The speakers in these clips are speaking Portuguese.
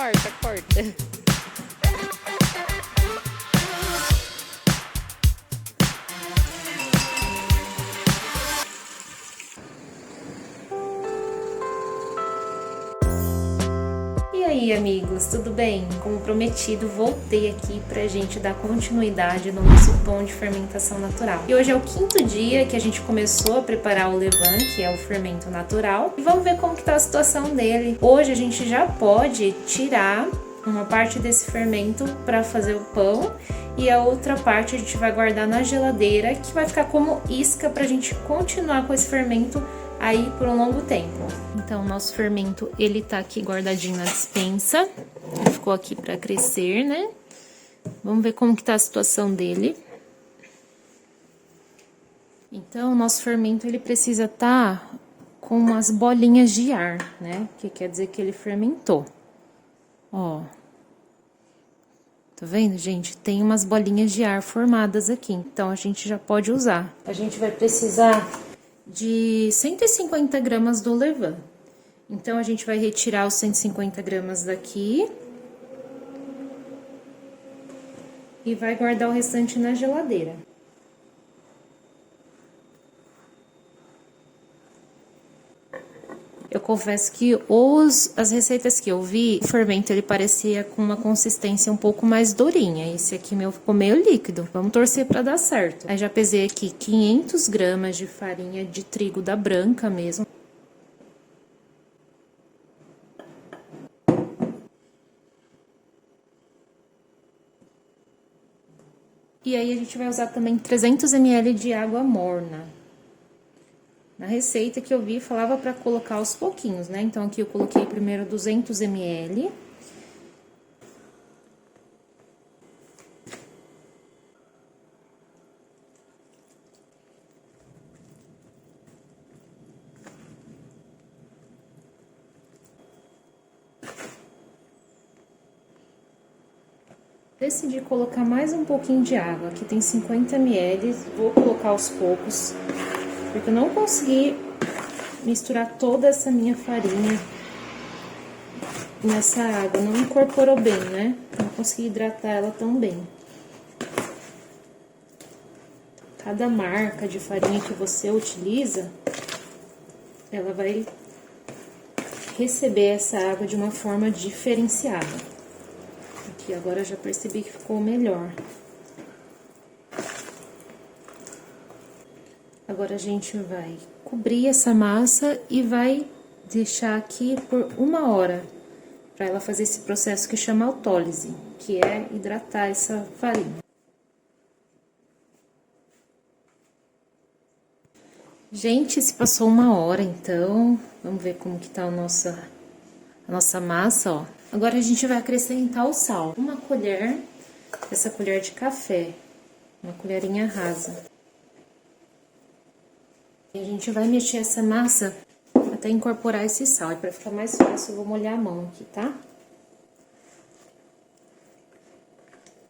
corta, corta. E aí, amigos, tudo bem? Como prometido, voltei aqui pra gente dar continuidade no nosso pão de fermentação natural. E hoje é o 5º dia que a gente começou a preparar o levain, que é o fermento natural. E vamos ver como que tá a situação dele. Hoje a gente já pode tirar uma parte desse fermento para fazer o pão e a outra parte a gente vai guardar na geladeira, que vai ficar como isca pra gente continuar com esse fermento aí por um longo tempo. Então, o nosso fermento, ele tá aqui guardadinho na despensa. Ficou aqui pra crescer, né? Vamos ver como que tá a situação dele. Então, o nosso fermento, ele precisa tá com umas bolinhas de ar, né? Que quer dizer que ele fermentou. Ó. Tá vendo, gente? Tem umas bolinhas de ar formadas aqui, então a gente já pode usar. A gente vai precisar de 150 gramas do levain. Então, a gente vai retirar os 150 gramas daqui. E vai guardar o restante na geladeira. Eu confesso que as receitas que eu vi, o fermento ele parecia com uma consistência um pouco mais durinha. Esse aqui meu ficou meio líquido. Vamos torcer para dar certo. Aí já pesei aqui 500 gramas de farinha de trigo da branca mesmo. E aí a gente vai usar também 300 ml de água morna. Na receita que eu vi, falava para colocar aos pouquinhos, né? Então, aqui eu coloquei primeiro 200 ml. Decidi colocar mais um pouquinho de água. Aqui tem 50 ml, vou colocar aos poucos, porque eu não consegui misturar toda essa minha farinha nessa água, não incorporou bem, né? Não consegui hidratar ela tão bem. Cada marca de farinha que você utiliza, ela vai receber essa água de uma forma diferenciada. Aqui agora eu já percebi que ficou melhor. Agora a gente vai cobrir essa massa e vai deixar aqui por 1 hora, para ela fazer esse processo que chama autólise, que é hidratar essa farinha. Gente, se passou 1 hora, então, vamos ver como que tá a nossa massa, ó. Agora a gente vai acrescentar o sal. Uma colher, essa colher de café, uma colherinha rasa. E a gente vai mexer essa massa até incorporar esse sal. E pra ficar mais fácil, eu vou molhar a mão aqui, tá?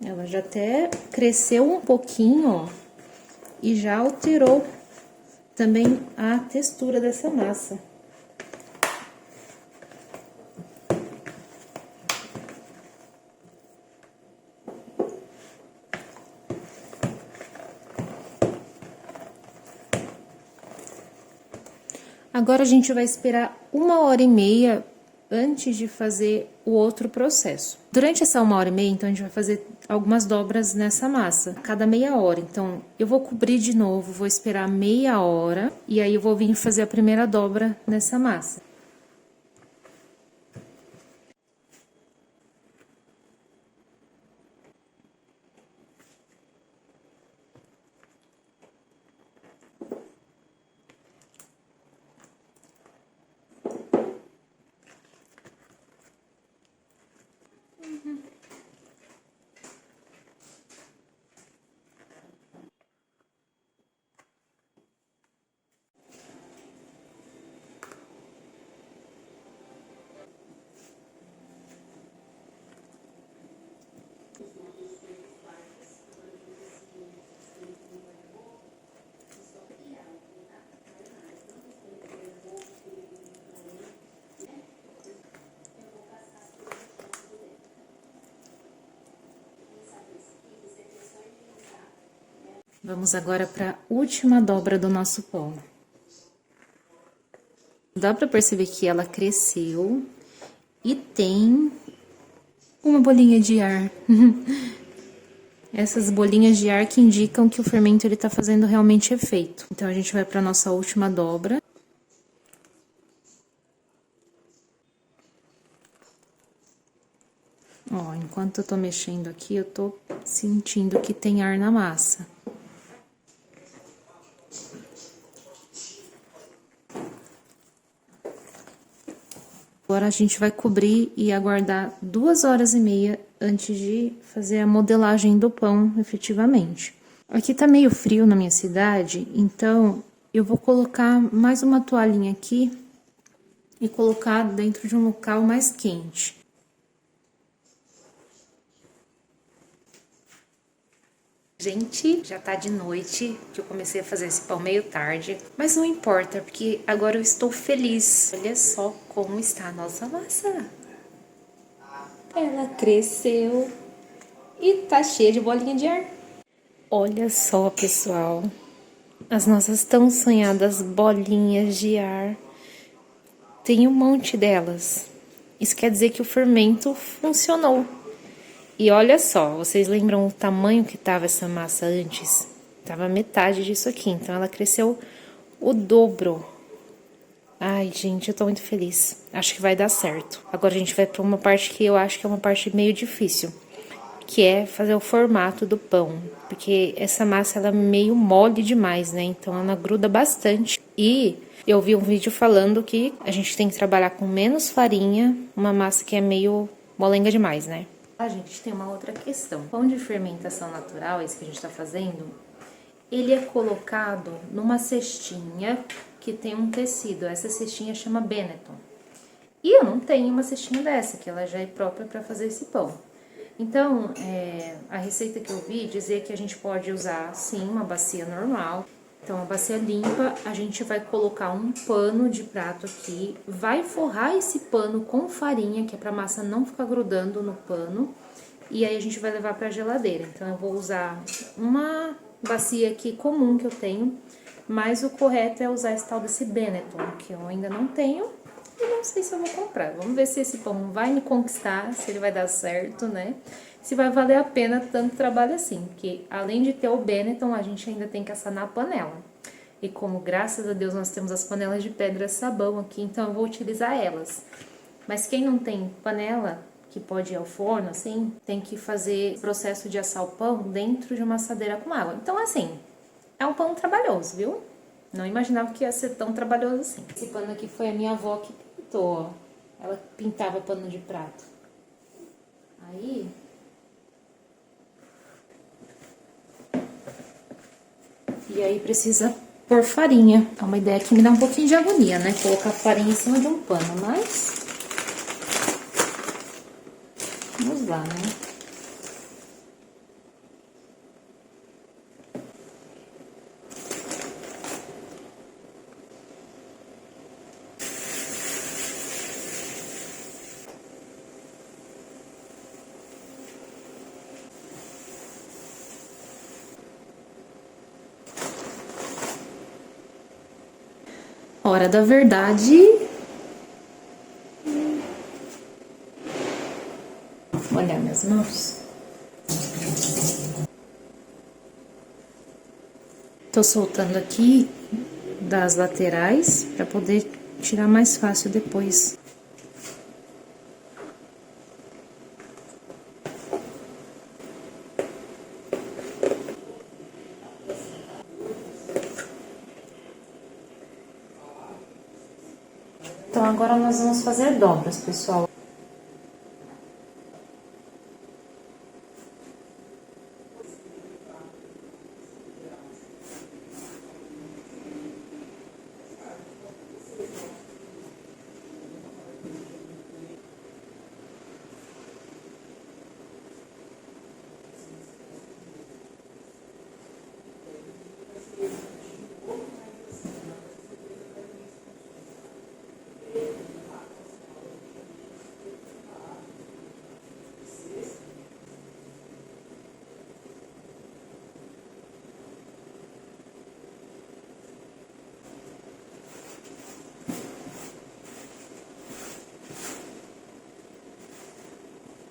Ela já até cresceu um pouquinho, ó, e já alterou também a textura dessa massa. Agora, a gente vai esperar 1h30 antes de fazer o outro processo. Durante essa 1h30, então, a gente vai fazer algumas dobras nessa massa, a cada meia hora. Então, eu vou cobrir de novo, vou esperar meia hora, e aí eu vou vir fazer a primeira dobra nessa massa. Vamos agora para a última dobra do nosso pão. Dá para perceber que ela cresceu e tem uma bolinha de ar. Essas bolinhas de ar que indicam que o fermento ele tá fazendo realmente efeito. Então a gente vai para nossa última dobra. Ó, enquanto eu tô mexendo aqui, eu tô sentindo que tem ar na massa. Agora a gente vai cobrir e aguardar 2 horas e meia antes de fazer a modelagem do pão efetivamente. Aqui tá meio frio na minha cidade, então eu vou colocar mais uma toalhinha aqui e colocar dentro de um local mais quente. Gente, já tá de noite, que eu comecei a fazer esse pão meio tarde, mas não importa, porque agora eu estou feliz. Olha só como está a nossa massa. Ela cresceu e tá cheia de bolinha de ar. Olha só, pessoal, as nossas tão sonhadas bolinhas de ar. Tem um monte delas. Isso quer dizer que o fermento funcionou. E olha só, vocês lembram o tamanho que tava essa massa antes? Tava metade disso aqui, então ela cresceu o dobro. Ai, gente, eu tô muito feliz. Acho que vai dar certo. Agora a gente vai pra uma parte que eu acho que é uma parte meio difícil, que é fazer o formato do pão. Porque essa massa, ela é meio mole demais, né? Então ela gruda bastante. E eu vi um vídeo falando que a gente tem que trabalhar com menos farinha, uma massa que é meio molenga demais, né? A gente tem uma outra questão. O pão de fermentação natural, esse que a gente tá fazendo, ele é colocado numa cestinha que tem um tecido. Essa cestinha chama Benetton. E eu não tenho uma cestinha dessa, que ela já é própria para fazer esse pão. Então, a receita que eu vi dizia que a gente pode usar, sim, uma bacia normal. Então, uma bacia limpa, a gente vai colocar um pano de prato aqui, vai forrar esse pano com farinha, que é pra massa não ficar grudando no pano, e aí a gente vai levar pra geladeira. Então, eu vou usar uma bacia aqui comum que eu tenho, mas o correto é usar esse tal desse Benetton, que eu ainda não tenho e não sei se eu vou comprar. Vamos ver se esse pão vai me conquistar, se ele vai dar certo, né? Se vai valer a pena tanto trabalho assim, porque além de ter o Benetton, a gente ainda tem que assar na panela. E como, graças a Deus, nós temos as panelas de pedra sabão aqui, então eu vou utilizar elas. Mas quem não tem panela, que pode ir ao forno, assim, tem que fazer o processo de assar o pão dentro de uma assadeira com água. Então, assim, é um pão trabalhoso, viu? Não imaginava que ia ser tão trabalhoso assim. Esse pano aqui foi a minha avó que pintou, ó. Ela pintava pano de prato. Aí... E aí precisa pôr farinha. É uma ideia que me dá um pouquinho de agonia, né? Colocar farinha em cima de um pano, mas... Vamos lá, né? Hora da verdade. Olha minhas mãos. Tô soltando aqui das laterais para poder tirar mais fácil depois. Então agora nós vamos fazer dobras, pessoal.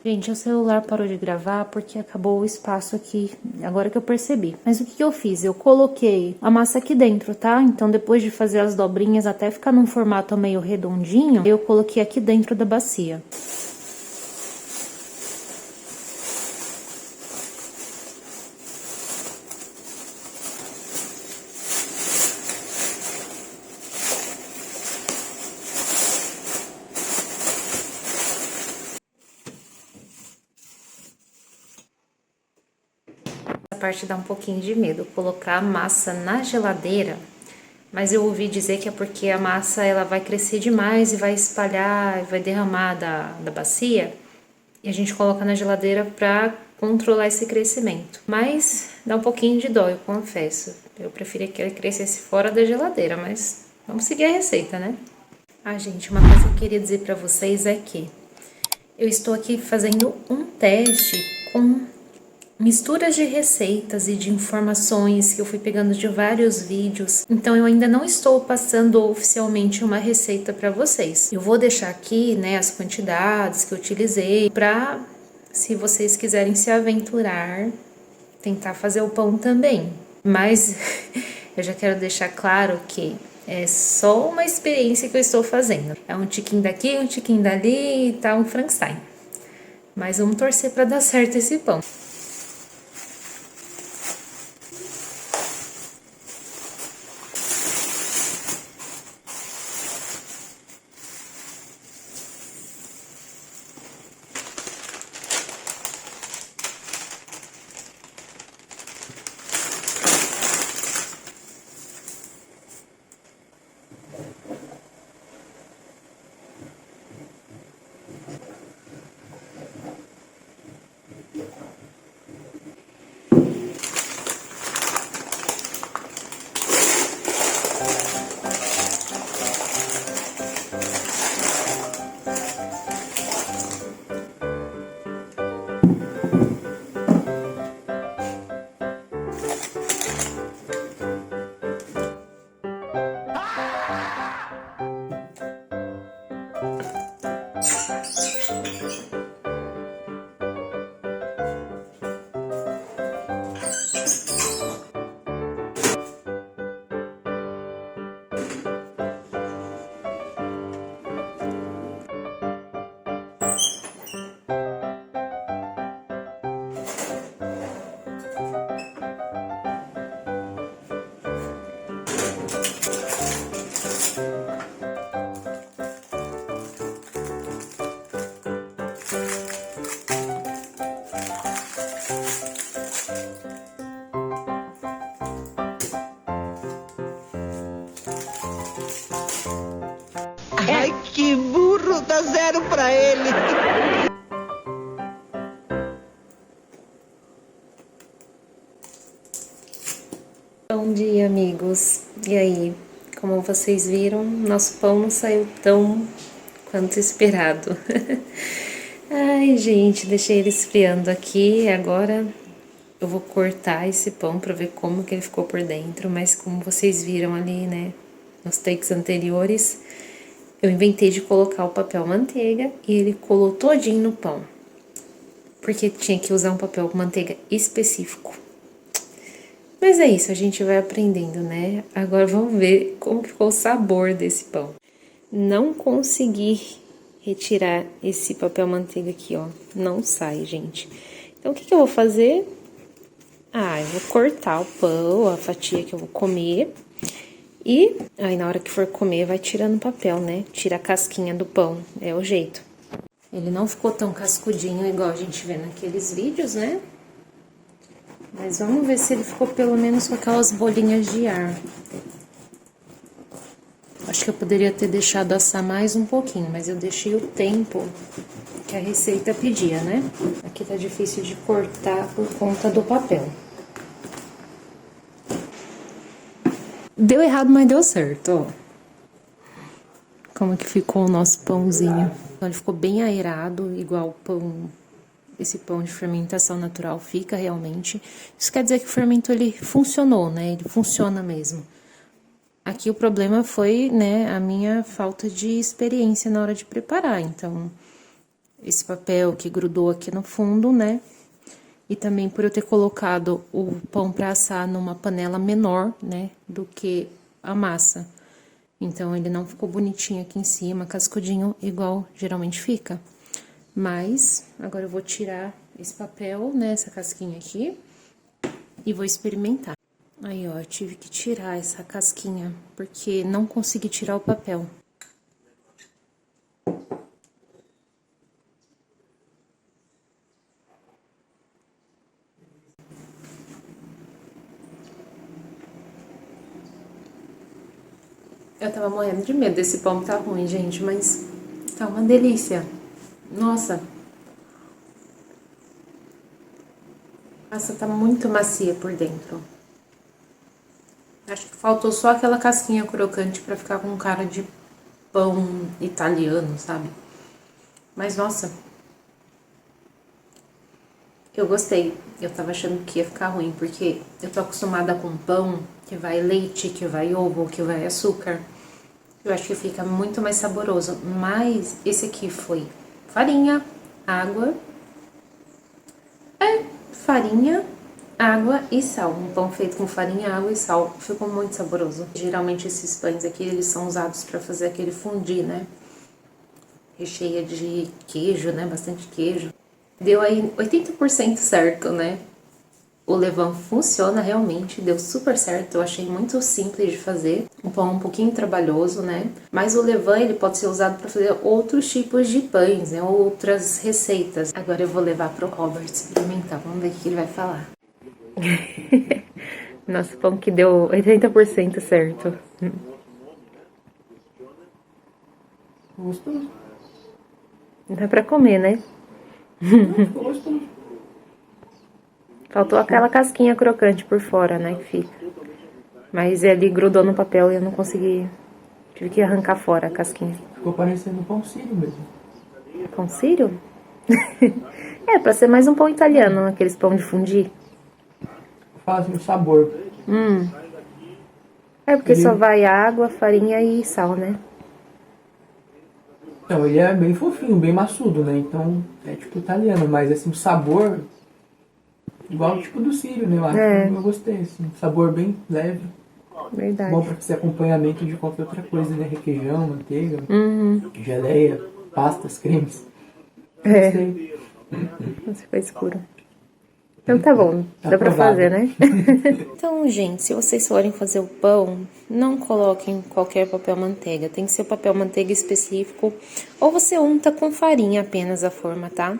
Gente, o celular parou de gravar porque acabou o espaço aqui, agora que eu percebi. Mas o que eu fiz? Eu coloquei a massa aqui dentro, tá? Então, depois de fazer as dobrinhas até ficar num formato meio redondinho, eu coloquei aqui dentro da bacia. Essa parte dá um pouquinho de medo, colocar a massa na geladeira, mas eu ouvi dizer que é porque a massa ela vai crescer demais e vai espalhar, vai derramar da bacia, e a gente coloca na geladeira pra controlar esse crescimento. Mas dá um pouquinho de dó, eu confesso. Eu preferia que ele crescesse fora da geladeira, mas vamos seguir a receita, né? Ah, gente, uma coisa que eu queria dizer pra vocês é que eu estou aqui fazendo um teste com misturas de receitas e de informações que eu fui pegando de vários vídeos. Então eu ainda não estou passando oficialmente uma receita para vocês. Eu vou deixar aqui, né, as quantidades que eu utilizei para, se vocês quiserem se aventurar, tentar fazer o pão também. Mas eu já quero deixar claro que é só uma experiência que eu estou fazendo. É um tiquinho daqui, um tiquinho dali e tá um Frankenstein. Mas vamos torcer para dar certo esse pão. Ai, que burro, dá 0 pra ele. Bom dia, amigos. E aí, como vocês viram, nosso pão não saiu tão quanto esperado. Ai, gente, deixei ele esfriando aqui. Agora eu vou cortar esse pão pra ver como que ele ficou por dentro. Mas como vocês viram ali, né, nos takes anteriores, eu inventei de colocar o papel manteiga e ele colou todinho no pão. Porque tinha que usar um papel manteiga específico. Mas é isso, a gente vai aprendendo, né? Agora vamos ver como ficou o sabor desse pão. Não consegui retirar esse papel manteiga aqui, ó. Não sai, gente. Então, o que eu vou fazer? Ah, eu vou cortar o pão, a fatia que eu vou comer. E aí, na hora que for comer, vai tirando o papel, né? Tira a casquinha do pão, é o jeito. Ele não ficou tão cascudinho igual a gente vê naqueles vídeos, né? Mas vamos ver se ele ficou pelo menos com aquelas bolinhas de ar. Acho que eu poderia ter deixado assar mais um pouquinho, mas eu deixei o tempo que a receita pedia, né? Aqui tá difícil de cortar por conta do papel. Deu errado, mas deu certo, ó. Como que ficou o nosso pãozinho. Então, ele ficou bem aerado, igual o pão, esse pão de fermentação natural fica realmente. Isso quer dizer que o fermento, ele funcionou, né? Ele funciona mesmo. Aqui o problema foi, né, a minha falta de experiência na hora de preparar. Então, esse papel que grudou aqui no fundo, né? E também por eu ter colocado o pão para assar numa panela menor, né, do que a massa. Então, ele não ficou bonitinho aqui em cima, cascudinho, igual geralmente fica. Mas, agora eu vou tirar esse papel, né, essa casquinha aqui, e vou experimentar. Aí, ó, eu tive que tirar essa casquinha, porque não consegui tirar o papel. Eu tava morrendo de medo desse pão tá ruim, gente, mas tá uma delícia. Nossa. A massa tá muito macia por dentro. Acho que faltou só aquela casquinha crocante pra ficar com cara de pão italiano, sabe? Mas, nossa. Eu gostei. Eu tava achando que ia ficar ruim, porque eu tô acostumada com pão que vai leite, que vai ovo, que vai açúcar. Eu acho que fica muito mais saboroso. Mas esse aqui foi farinha, água. Farinha, água e sal. Um pão feito com farinha, água e sal. Ficou muito saboroso. Geralmente esses pães aqui, eles são usados pra fazer aquele fondue, né? Recheia de queijo, né? Bastante queijo. Deu aí 80% certo, né? O levain funciona realmente, deu super certo, eu achei muito simples de fazer. Um pão um pouquinho trabalhoso, né? Mas o levain, ele pode ser usado para fazer outros tipos de pães, né? Outras receitas. Agora eu vou levar pro Robert experimentar, vamos ver o que ele vai falar. Nosso pão que deu 80% certo. Gostoso. Dá pra comer, né? Gostoso. Faltou aquela casquinha crocante por fora, né, que fica. Mas ele grudou no papel e eu não consegui... Tive que arrancar fora a casquinha. Ficou parecendo um pão sírio mesmo. Pão sírio? É, pra ser mais um pão italiano, aqueles pão de fondue. Fala assim, o sabor. É, porque Ele- só vai água, farinha e sal, né? Então, ele é bem fofinho, bem maçudo, né? Então, é tipo italiano, mas assim, o sabor... Igual o tipo do sírio, né? Eu acho É. que eu gostei, assim. Sabor bem leve. Verdade. Bom pra fazer acompanhamento de qualquer outra coisa, né? Requeijão, manteiga, geleia, pastas, cremes. É. Gostei. Nossa, ficou escuro. Então tá bom, dá pra Aprovado. fazer, né? Então, gente, se vocês forem fazer o pão, não coloquem qualquer papel manteiga. Tem que ser o papel manteiga específico. Ou você unta com farinha apenas a forma, tá?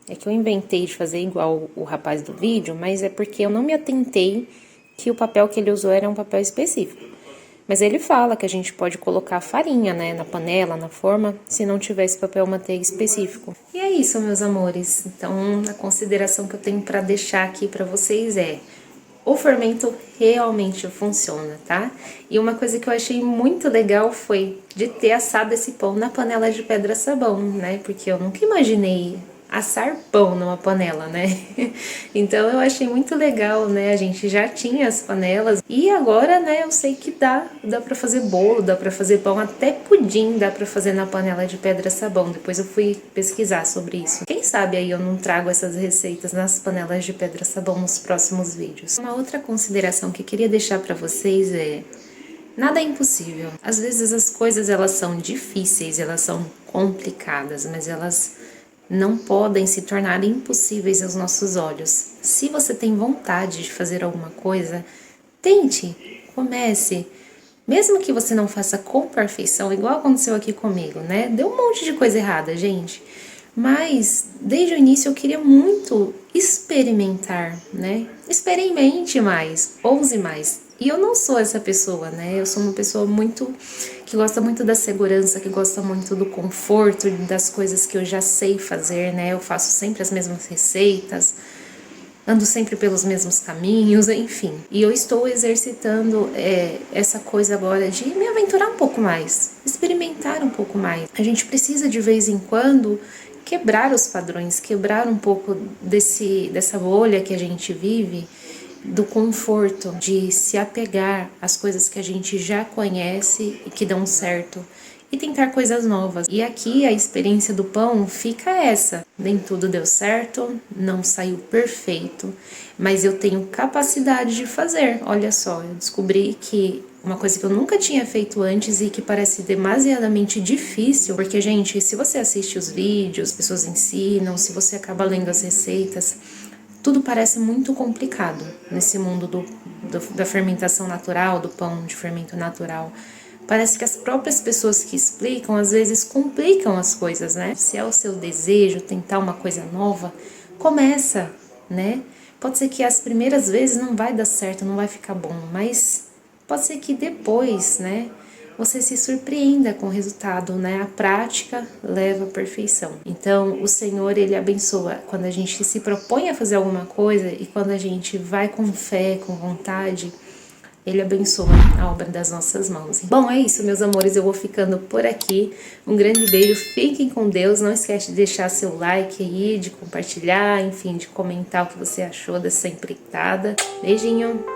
É que eu inventei de fazer igual o rapaz do vídeo, mas é porque eu não me atentei que o papel que ele usou era um papel específico. Mas ele fala que a gente pode colocar farinha, né, na panela, na forma, se não tiver esse papel manteiga específico. E é isso, meus amores. Então, a consideração que eu tenho pra deixar aqui pra vocês é: o fermento realmente funciona, tá? E uma coisa que eu achei muito legal foi de ter assado esse pão na panela de pedra-sabão, né? Porque eu nunca imaginei assar pão numa panela, né? Então eu achei muito legal, né? A gente já tinha as panelas e agora, né, eu sei que dá pra fazer bolo, dá pra fazer pão, até pudim dá pra fazer na panela de pedra-sabão. Depois eu fui pesquisar sobre isso. Quem sabe aí eu não trago essas receitas nas panelas de pedra-sabão nos próximos vídeos. Uma outra consideração que eu queria deixar pra vocês é: nada é impossível. Às vezes as coisas elas são difíceis, elas são complicadas, mas elas não podem se tornar impossíveis aos nossos olhos. Se você tem vontade de fazer alguma coisa, tente, comece. Mesmo que você não faça com perfeição, igual aconteceu aqui comigo, né? Deu um monte de coisa errada, gente. Mas, desde o início, eu queria muito experimentar, né? Experimente mais, ouse mais. E eu não sou essa pessoa, né? Eu sou uma pessoa que gosta muito da segurança, que gosta muito do conforto, das coisas que eu já sei fazer, né? Eu faço sempre as mesmas receitas, ando sempre pelos mesmos caminhos, enfim. E eu estou exercitando essa coisa agora de me aventurar um pouco mais, experimentar um pouco mais. A gente precisa, de vez em quando, quebrar os padrões, quebrar um pouco dessa bolha que a gente vive, do conforto, de se apegar às coisas que a gente já conhece e que dão certo, e tentar coisas novas. E aqui a experiência do pão fica essa: nem tudo deu certo, não saiu perfeito, mas eu tenho capacidade de fazer. Olha só, eu descobri que uma coisa que eu nunca tinha feito antes e que parece demasiadamente difícil, porque, gente, se você assiste os vídeos, as pessoas ensinam, se você acaba lendo as receitas, tudo parece muito complicado nesse mundo da fermentação natural, do pão de fermento natural. Parece que as próprias pessoas que explicam, às vezes, complicam as coisas, né? Se é o seu desejo tentar uma coisa nova, começa, né? Pode ser que as primeiras vezes não vai dar certo, não vai ficar bom, mas pode ser que depois, né, você se surpreenda com o resultado, né? A prática leva à perfeição. Então, o Senhor, Ele abençoa quando a gente se propõe a fazer alguma coisa e quando a gente vai com fé, com vontade, Ele abençoa a obra das nossas mãos. Bom, é isso, meus amores, eu vou ficando por aqui. Um grande beijo, fiquem com Deus. Não esquece de deixar seu like aí, de compartilhar, enfim, de comentar o que você achou dessa empreitada. Beijinho!